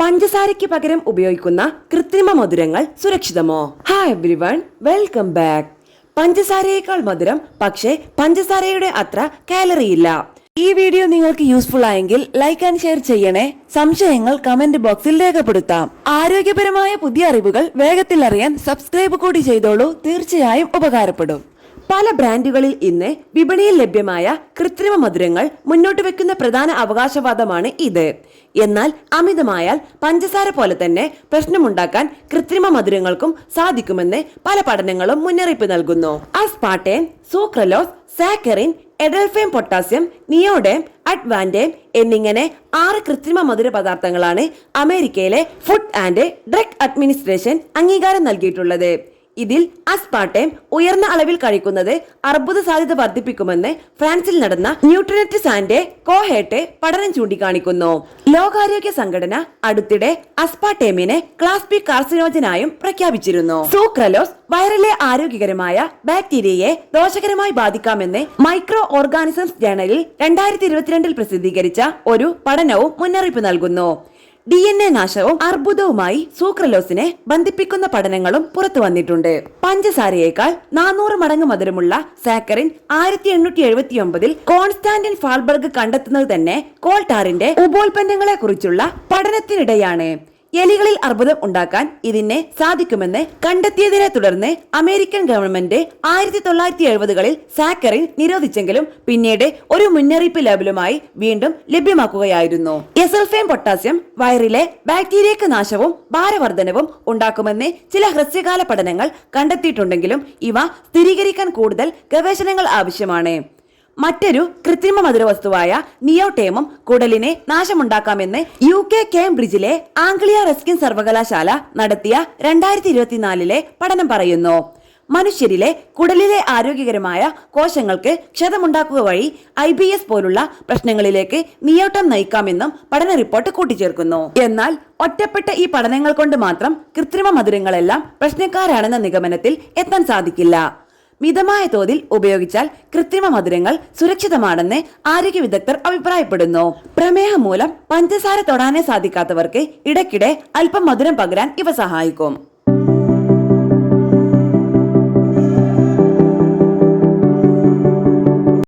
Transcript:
പഞ്ചസാരയ്ക്ക് പകരം ഉപയോഗിക്കുന്ന കൃത്രിമ മധുരങ്ങൾ സുരക്ഷിതമോ? Hi everyone, welcome back. പഞ്ചസാരയേക്കാൾ മധുരം, പക്ഷേ പഞ്ചസാരയുടെ അത്ര കാലറി ഇല്ല. ഈ വീഡിയോ നിങ്ങൾക്ക് യൂസ്ഫുൾ ആയെങ്കിൽ ലൈക്ക് ആൻഡ് ഷെയർ ചെയ്യണേ. സംശയങ്ങൾ കമന്റ് ബോക്സിൽ രേഖപ്പെടുത്താം. ആരോഗ്യപരമായ പുതിയ അറിവുകൾ വേഗത്തിൽ അറിയാൻ സബ്സ്ക്രൈബ് കൂടി ചെയ്തോളൂ. തീർച്ചയായും ഉപകാരപ്പെടും. പല ബ്രാൻഡുകളിൽ ഇന്ന് വിപണിയിൽ ലഭ്യമായ കൃത്രിമ മധുരങ്ങൾ മുന്നോട്ട് വെക്കുന്ന പ്രധാന അവകാശവാദമാണ് ഇത്. എന്നാൽ അമിതമായാൽ പഞ്ചസാര പോലെ തന്നെ പ്രശ്നമുണ്ടാക്കാൻ കൃത്രിമ മധുരങ്ങൾക്കും സാധിക്കുമെന്ന് പല പഠനങ്ങളും മുന്നറിയിപ്പ് നൽകുന്നു. അസ്പാർട്ടേം, സൂക്രലോസ്, സാക്കറിൻ, എഡൽഫേം, പൊട്ടാസ്യം, നിയോഡേം, അഡ്വാൻറ്റേം എന്നിങ്ങനെ 6 കൃത്രിമ മധുര പദാർത്ഥങ്ങളാണ് അമേരിക്കയിലെ ഫുഡ് ആൻഡ് ഡ്രഗ് അഡ്മിനിസ്ട്രേഷൻ അംഗീകാരം നൽകിയിട്ടുള്ളത്. ഇതിൽ അസ്പാർട്ടേം ഉയർന്ന അളവിൽ കഴിക്കുന്നത് അർബുദ സാധ്യത വർദ്ധിപ്പിക്കുമെന്ന് ഫ്രാൻസിൽ നടന്ന ന്യൂട്രിനെറ്റിസ് ആൻഡ് കോഹേർട്ട് പഠനം ചൂണ്ടിക്കാണിക്കുന്നു. ലോകാരോഗ്യ സംഘടന അടുത്തിടെ അസ്പാർട്ടേമിനെ ക്ലാസ് ബി കാർസിനോജനായും പ്രഖ്യാപിച്ചിരുന്നു. സൂക്രലോസ് വയറിലെ ആരോഗ്യകരമായ ബാക്ടീരിയയെ ദോഷകരമായി ബാധിക്കാമെന്ന് മൈക്രോ ഓർഗാനിസംസ് ജേണലിൽ 2022 പ്രസിദ്ധീകരിച്ച ഒരു പഠനവും മുന്നറിയിപ്പ് നൽകുന്നു. DNA നാശവും അർബുദവുമായി സൂക്രലോസിനെ ബന്ധിപ്പിക്കുന്ന പഠനങ്ങളും പുറത്തു വന്നിട്ടുണ്ട്. പഞ്ചസാരയേക്കാൾ 400 മടങ്ങ് മധുരമുള്ള സാക്കറിൻ 1879 കോൺസ്റ്റാന്റിൻ ഫാൾബർഗ് കണ്ടെത്തുന്നത് തന്നെ കോൾട്ടാറിന്റെ ഉപോൽപ്പന്നങ്ങളെ കുറിച്ചുള്ള പഠനത്തിനിടെയാണ്. എലികളിൽ അർബുദം ഉണ്ടാക്കാൻ ഇതിനെ സാധിക്കുമെന്ന് കണ്ടെത്തിയതിനെ തുടർന്ന് അമേരിക്കൻ ഗവൺമെന്റ് 1970കളിൽ സാക്കറിൻ നിരോധിച്ചെങ്കിലും പിന്നീട് ഒരു മുന്നറിയിപ്പ് ലേബലുമായി വീണ്ടും ലഭ്യമാക്കുകയായിരുന്നു. എസൽഫേം പൊട്ടാസ്യം വയറിലെ ബാക്ടീരിയക്ക് നാശവും ഭാരവർദ്ധനവും ഉണ്ടാക്കുമെന്ന് ചില ഹ്രസ്വകാല പഠനങ്ങൾ കണ്ടെത്തിയിട്ടുണ്ടെങ്കിലും ഇവ സ്ഥിരീകരിക്കാൻ കൂടുതൽ ഗവേഷണങ്ങൾ ആവശ്യമാണ്. മറ്റൊരു കൃത്രിമ മധുരവസ്തുവായ നിയോടേമും കുടലിനെ നാശമുണ്ടാക്കാമെന്ന് UK കേംബ്രിഡ്ജിലെ ആംഗ്ലിയ റസ്കിൻ സർവകലാശാല നടത്തിയ 2024 പഠനം പറയുന്നു. മനുഷ്യരിലെ കുടലിലെ ആരോഗ്യകരമായ കോശങ്ങൾക്ക് ക്ഷതമുണ്ടാക്കുക വഴി IBS പോലുള്ള പ്രശ്നങ്ങളിലേക്ക് നിയോട്ടം നയിക്കാമെന്നും പഠന റിപ്പോർട്ട് കൂട്ടിച്ചേർക്കുന്നു. എന്നാൽ ഒറ്റപ്പെട്ട ഈ പഠനങ്ങൾ കൊണ്ട് മാത്രം കൃത്രിമ മധുരങ്ങളെല്ലാം പ്രശ്നക്കാരാണെന്ന നിഗമനത്തിൽ എത്താൻ സാധിക്കില്ല. മിതമായ തോതിൽ ഉപയോഗിച്ചാൽ കൃത്രിമ മധുരങ്ങൾ സുരക്ഷിതമാണെന്ന് ആരോഗ്യ വിദഗ്ധർ അഭിപ്രായപ്പെടുന്നു. പ്രമേഹം മൂലം പഞ്ചസാര തൊടാനേ സാധിക്കാത്തവർക്ക് ഇടയ്ക്കിടെ അല്പം മധുരം പകരാൻ ഇവ സഹായിക്കും.